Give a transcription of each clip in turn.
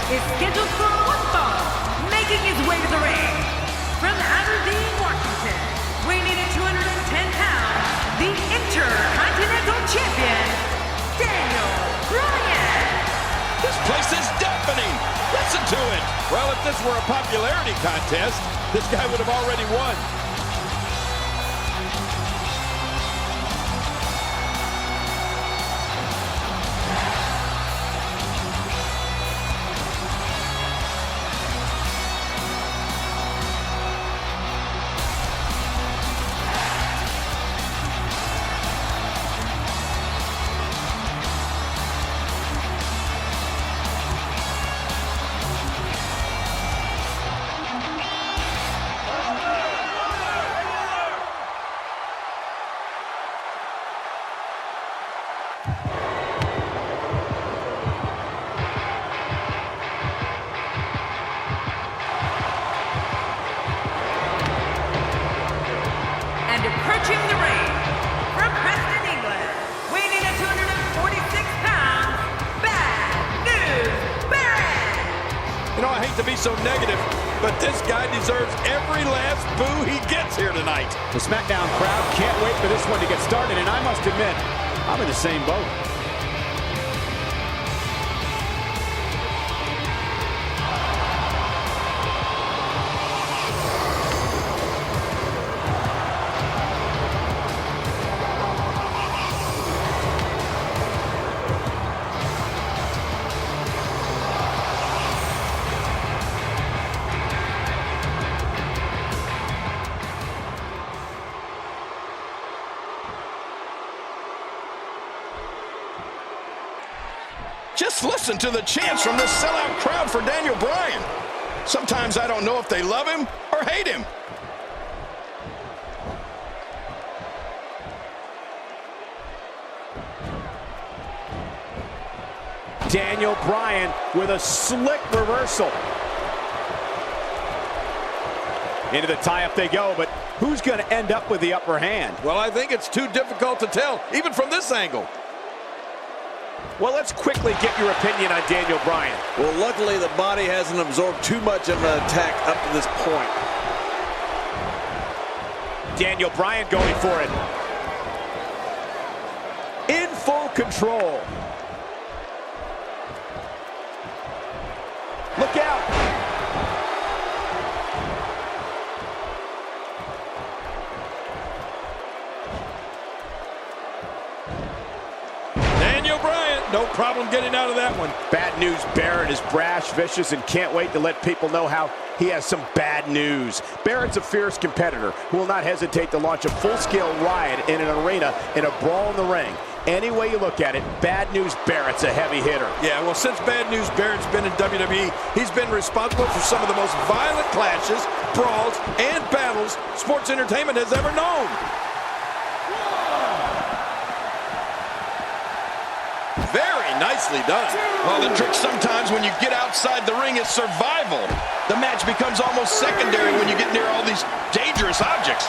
is scheduled for one fall, making his way to the ring. From Aberdeen, Washington, weighing in at 210 pounds, the Intercontinental Champion, Daniel Bryan. This place is deafening. Listen to it. Well, if this were a popularity contest, this guy would have already won. And approaching the ring, from Preston, England, weighing in at 246 pounds, Bad News Barrett. You know, I hate to be so negative, but this guy deserves every last boo he gets here tonight. The Smackdown crowd can't wait for this one to get started, and I must admit, I'm in the same boat. Just listen to the chants from this sellout crowd for Daniel Bryan. Sometimes I don't know if they love him or hate him. Daniel Bryan with a slick reversal. Into the tie-up they go, but who's going to end up with the upper hand? Well, I think it's too difficult to tell, even from this angle. Well, let's quickly get your opinion on Daniel Bryan. Well, luckily the body hasn't absorbed too much of an attack up to this point. Daniel Bryan going for it. In full control. Look out. No problem getting out of that one. Bad News Barrett is brash, vicious, and can't wait to let people know how he has some bad news. Barrett's a fierce competitor who will not hesitate to launch a full-scale riot in an arena in a brawl in the ring. Any way you look at it, Bad News Barrett's a heavy hitter. Yeah, well, since Bad News Barrett's been in WWE, he's been responsible for some of the most violent clashes, brawls, and battles sports entertainment has ever known. Very nicely done. Well, the trick sometimes when you get outside the ring is survival. The match becomes almost secondary when you get near all these dangerous objects.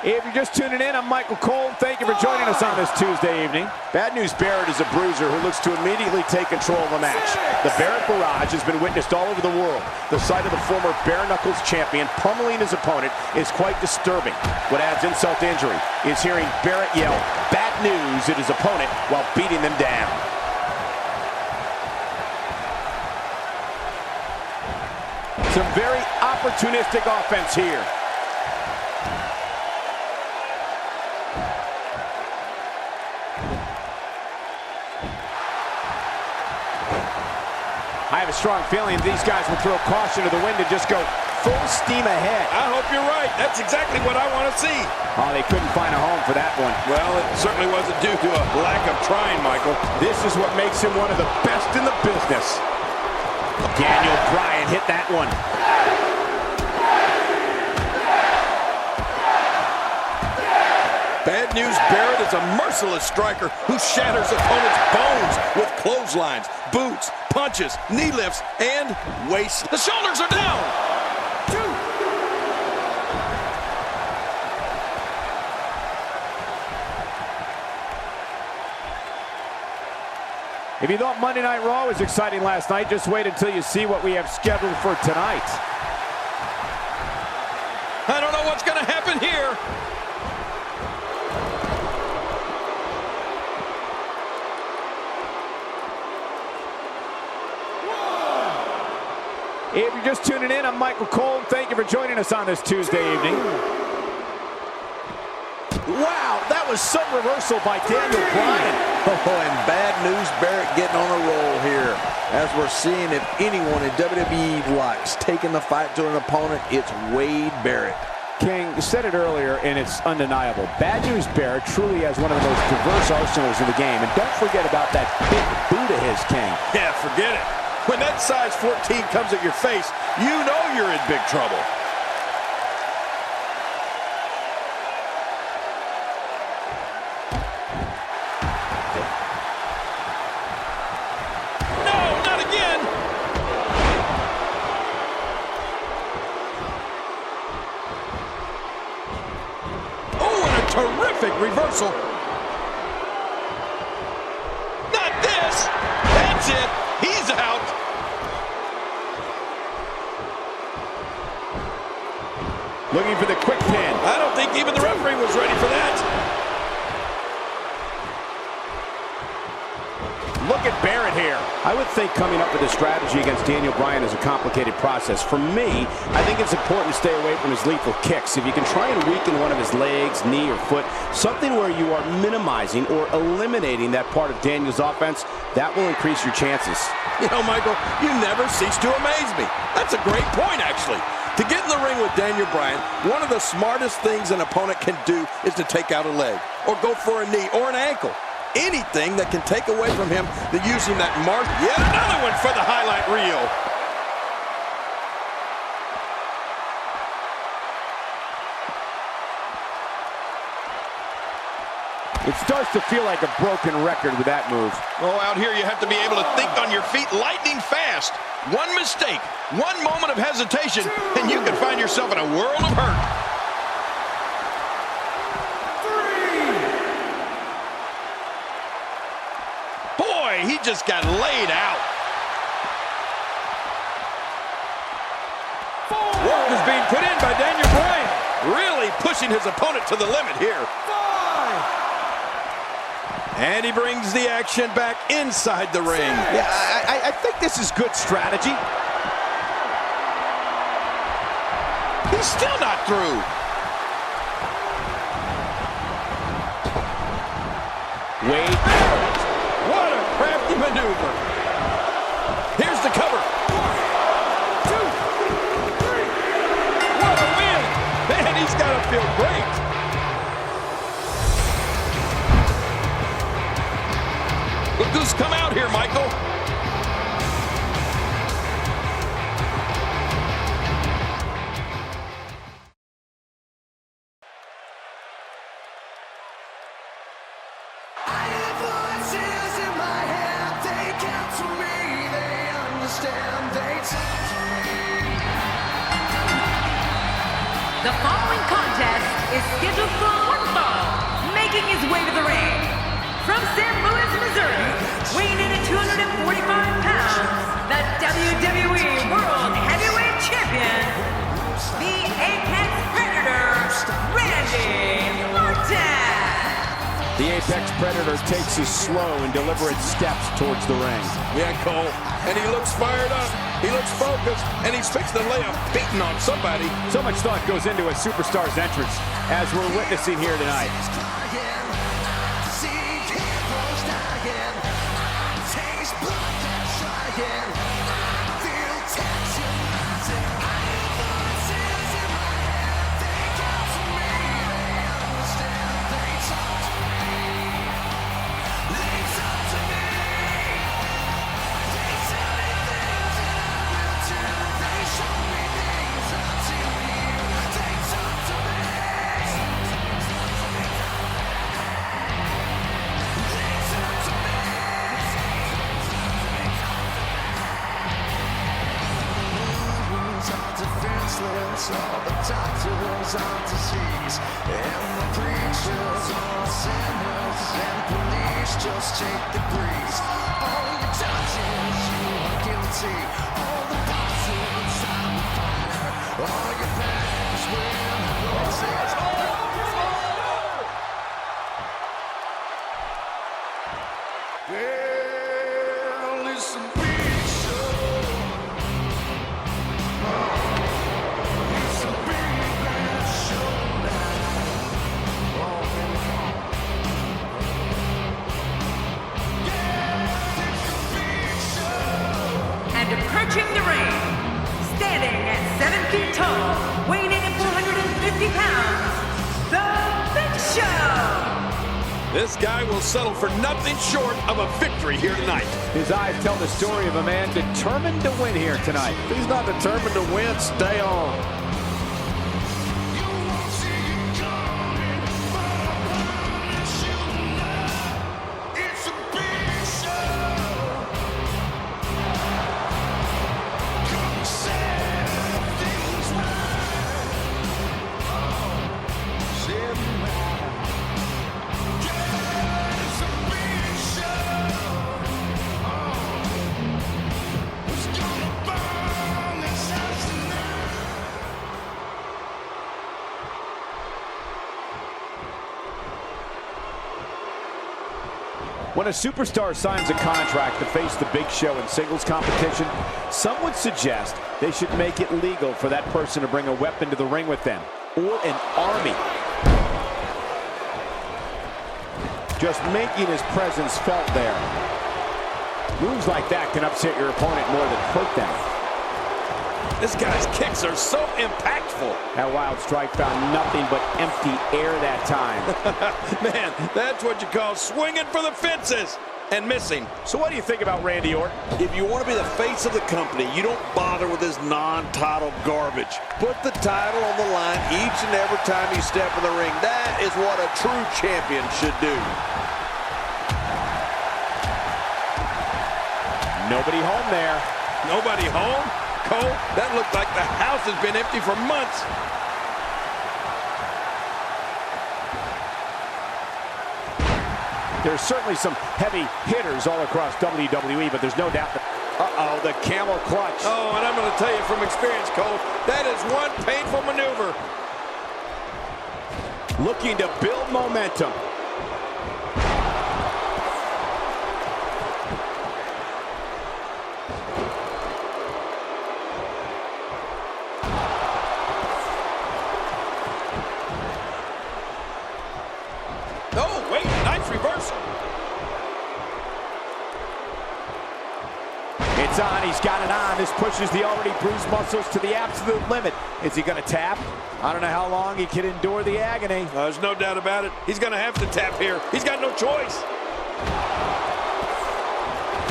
If you're just tuning in, I'm Michael Cole. Thank you for joining us on this Tuesday evening. Bad News Barrett is a bruiser who looks to immediately take control of the match. The Barrett barrage has been witnessed all over the world. The sight of the former bare knuckles champion pummeling his opponent is quite disturbing. What adds insult to injury is hearing Barrett yell "bad news" at his opponent while beating them down. Some very opportunistic offense here. I have a strong feeling these guys will throw caution to the wind and just go full steam ahead. I hope you're right. That's exactly what I want to see. Oh, they couldn't find a home for that one. Well, it certainly wasn't due to a lack of trying, Michael. This is what makes him one of the best in the business. Daniel Bryan hit that one. Bad News Barrett is a merciless striker who shatters opponents' bones with clotheslines, boots, punches, knee lifts, and waist. The shoulders are down. If you thought Monday Night Raw was exciting last night, just wait until you see what we have scheduled for tonight. I don't know what's going to happen here. If you're just tuning in, I'm Michael Cole. Thank you for joining us on this Tuesday evening. Wow, that was some reversal by Daniel Bryan. Oh, and bad news, Barrett getting on a roll here. As we're seeing, if anyone in WWE likes taking the fight to an opponent, it's Wade Barrett. King, you said it earlier, and it's undeniable. Bad News Barrett truly has one of the most diverse arsenals in the game. And don't forget about that big boot of his, King. Yeah, forget it. When that size 14 comes at your face, you know you're in big trouble. Terrific reversal. Not this. That's it. He's out. Looking for the quick pin. I don't think even the referee was ready for that. Look at Barrett here. I would think coming up with a strategy against Daniel Bryan is a complicated process. For me, I think it's important to stay away from his lethal kicks. If you can try and weaken one of his legs, knee, or foot, something where you are minimizing or eliminating that part of Daniel's offense, that will increase your chances. You know, Michael, you never cease to amaze me. That's a great point, actually. To get in the ring with Daniel Bryan, one of the smartest things an opponent can do is to take out a leg, or go for a knee, or an ankle. Anything that can take away from him than using that mark. Yet another one for the highlight reel. It starts to feel like a broken record with that move. Oh, out here you have to be able to think on your feet lightning fast. One mistake, one moment of hesitation, and you can find yourself in a world of hurt. He just got laid out. Work is being put in by Daniel Bryan. Really pushing his opponent to the limit here. And he brings the action back inside the ring. Yeah, I think this is good strategy. He's still not through. Wade. What a crafty maneuver. Here's the cover. 1, 2, 3. What a win. Man, he's got to feel great. Look who's come out here, Michael. The following contest is scheduled for one fall, making his way to the ring. From St. Louis, Missouri, weighing in at 245 pounds, the WWE World Heavyweight Champion, the Apex Predator, Randy Orton. The Apex Predator takes his slow and deliberate steps towards the ring. Yeah, Cole, and he looks fired up. He looks focused, and he's fixing to lay a beating on somebody. So much thought goes into a superstar's entrance, as we're witnessing here tonight. All the doctors are disease, and the preachers are sinners, and police just take the breeze. see all the passion inside the fire. All your past will exist. Well, it's a big show. It's a big show now. Yeah, it's a big show. And approaching the ring, standing at 7 feet tall, weighing in at 450 pounds, The Big Show! This guy will settle for nothing short of a victory here tonight. His eyes tell the story of a man determined to win here tonight. If he's not determined to win, stay on. You won't see it coming, but I promise you now, it's a big show. Come and set things right. Oh, set them right. Yeah, it's a big show. Oh, who's gonna burn this house tonight? When a superstar signs a contract to face the Big Show in singles competition, some would suggest they should make it legal for that person to bring a weapon to the ring with them, or an army. Just making his presence felt there. Moves like that can upset your opponent more than hurt them. This guy's kicks are so impactful. That wild strike found nothing but empty air that time. Man, that's what you call swinging for the fences and missing. So what do you think about Randy Orton? If you want to be the face of the company, you don't bother with this non-title garbage. Put the title on the line each and every time you step in the ring. That is what a true champion should do. Nobody home there. Nobody home? Cole, that looked like the house has been empty for months. There's certainly some heavy hitters all across WWE, but there's no doubt that... Uh-oh, the camel clutch. Oh, and I'm going to tell you from experience, Cole, that is one painful maneuver. Looking to build momentum. Oh, wait, nice reversal. It's on, he's got it on. This pushes the already bruised muscles to the absolute limit. Is he going to tap? I don't know how long he can endure the agony. There's no doubt about it. He's going to have to tap here. He's got no choice.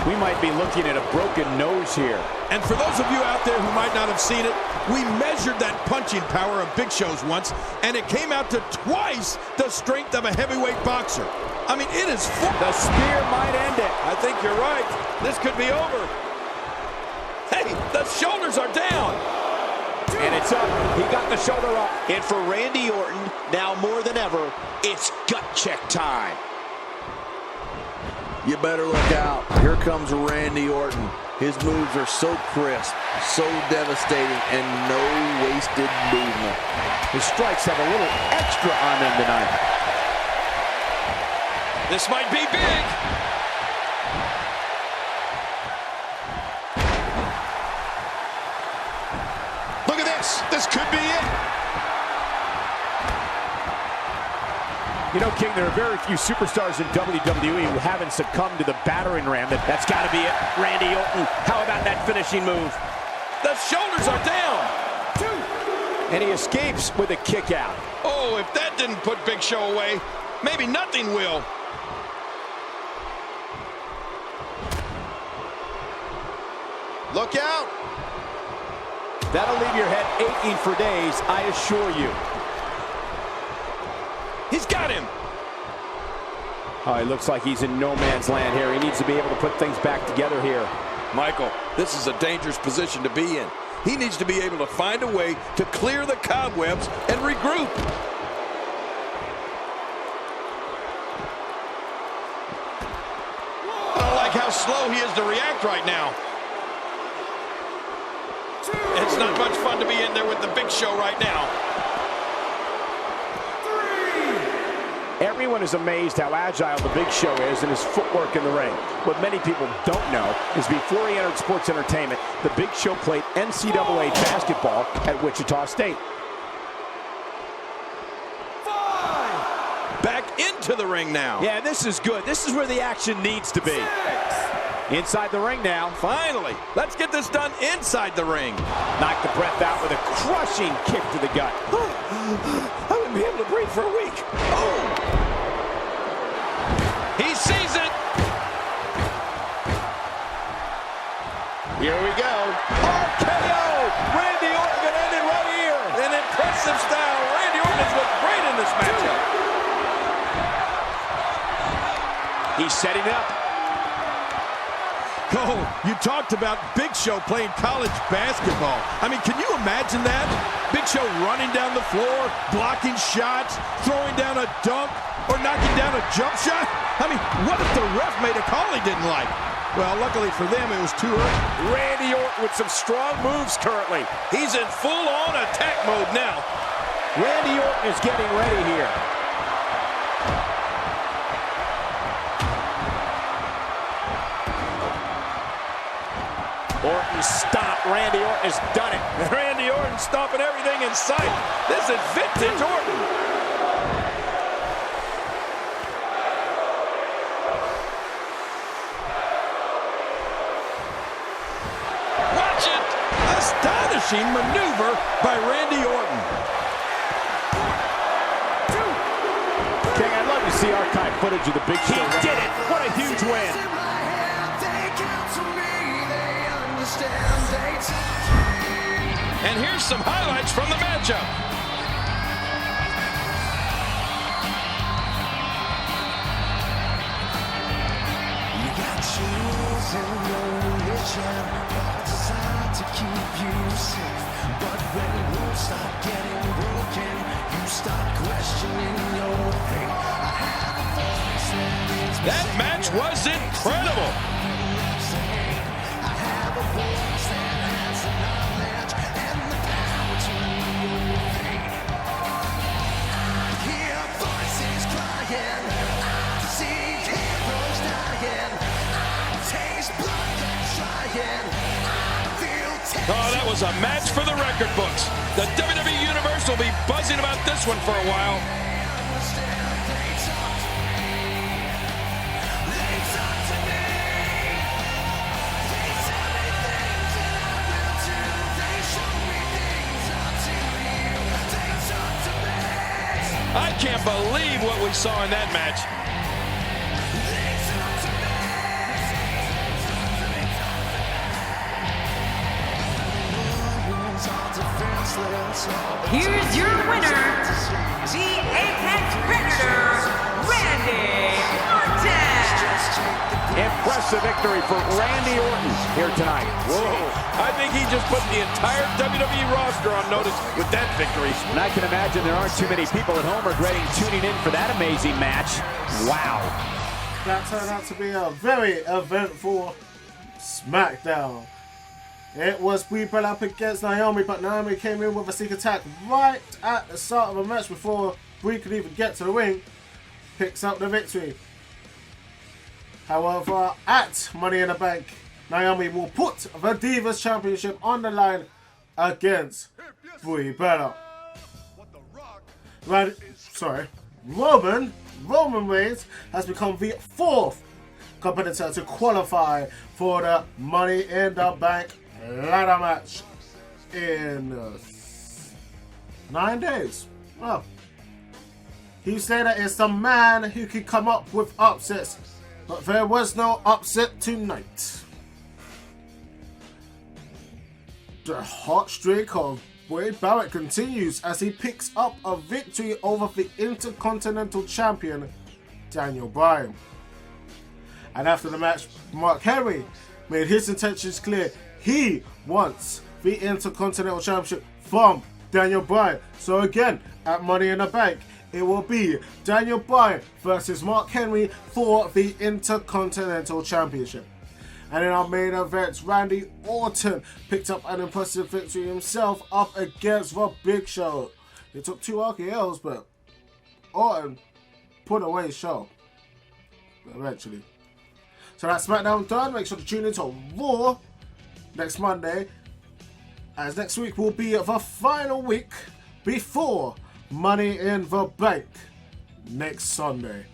We might be looking at a broken nose here. And for those of you out there who might not have seen it, we measured that punching power of Big Show's once, and it came out to twice the strength of a heavyweight boxer. I mean, it is full. The spear might end it. I think you're right. This could be over. Hey, the shoulders are down. And it's up. He got the shoulder up. And for Randy Orton, now more than ever, it's gut check time. You better look out. Here comes Randy Orton. His moves are so crisp, so devastating, and no wasted movement. His strikes have a little extra on them tonight. This might be big. Look at this. This could be it. You know, King, there are very few superstars in WWE who haven't succumbed to the battering ram. That's got to be it. Randy Orton, how about that finishing move? The shoulders are down. And he escapes with a kick out. Oh, if that didn't put Big Show away, maybe nothing will. Look out. That'll leave your head aching for days, I assure you. He's got him. Oh, it looks like he's in no man's land here. He needs to be able to put things back together here. Michael, this is a dangerous position to be in. He needs to be able to find a way to clear the cobwebs and regroup. I don't like how slow he is to react right now. It's not much fun to be in there with the Big Show right now. Everyone is amazed how agile the Big Show is and his footwork in the ring. What many people don't know is before he entered sports entertainment, the Big Show played NCAA basketball at Wichita State. Back into the ring now. Yeah, this is good. This is where the action needs to be. Inside the ring now. Finally, let's get this done inside the ring. Knocked the breath out with a crushing kick to the gut. I wouldn't be able to breathe for a week. Oh! He sees it. Here we go. RKO! Randy Orton gonna end it right here. An impressive style. Randy Orton has looked great in this matchup. He's setting up. Oh, you talked about Big Show playing college basketball. I mean, can you imagine that? Big Show running down the floor, blocking shots, throwing down a dunk, or knocking down a jump shot? I mean, what if the ref made a call he didn't like? Well, luckily for them, it was too early. Randy Orton with some strong moves currently. He's in full-on attack mode now. Randy Orton is getting ready here. Orton stomped. Randy Orton has done it. Randy Orton stomping everything in sight. This is vintage Orton. Watch it. Astonishing maneuver by Randy Orton. King, I'd love to see archive footage of the Big Show. He did it. What a huge win. And here's some highlights from the matchup. You got tools in your religion, all designed to keep you safe. But when rules start getting broken, you start questioning your faith. I have a voice That match was incredible. I have a voice that has the knowledge and the power to your faith. I hear voices crying, I see heroes dying, I taste blood that's trying, I feel tension. Oh, that was a match for the record books. The WWE Universe will be buzzing about this one for a while. I can't believe what we saw in that match. Here's your winner, the Apex Predator, Randy Orton. Impressive victory for Randy Orton here tonight. Whoa, I think he just put the entire WWE roster on notice with that victory. And I can imagine there aren't too many people at home regretting tuning in for that amazing match. Wow. That turned out to be a very eventful Smackdown. It was Brie Bella up against Naomi, but Naomi came in with a sneak attack right at the start of the match before Brie could even get to the ring. Picks up the victory. However, at Money in the Bank, Naomi will put the Divas Championship on the line against Brie Bella. Roman Reigns has become the fourth competitor to qualify for the Money in the Bank ladder match in 9 days. Well, he said that it's the man who can come up with upsets, but there was no upset tonight. The hot streak of Wade Barrett continues as he picks up a victory over the Intercontinental Champion, Daniel Bryan. And after the match, Mark Henry made his intentions clear. He wants the Intercontinental Championship from Daniel Bryan. So again, at Money in the Bank, it will be Daniel Bryan versus Mark Henry for the Intercontinental Championship. And in our main event, Randy Orton picked up an impressive victory himself up against The Big Show. He took 2 RKOs, but Orton put away his show eventually. So that's SmackDown done. Make sure to tune in to Raw next Monday, as next week will be the final week before Money in the Bank next Sunday.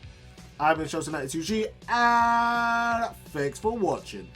I've been Chosen92G, and thanks for watching.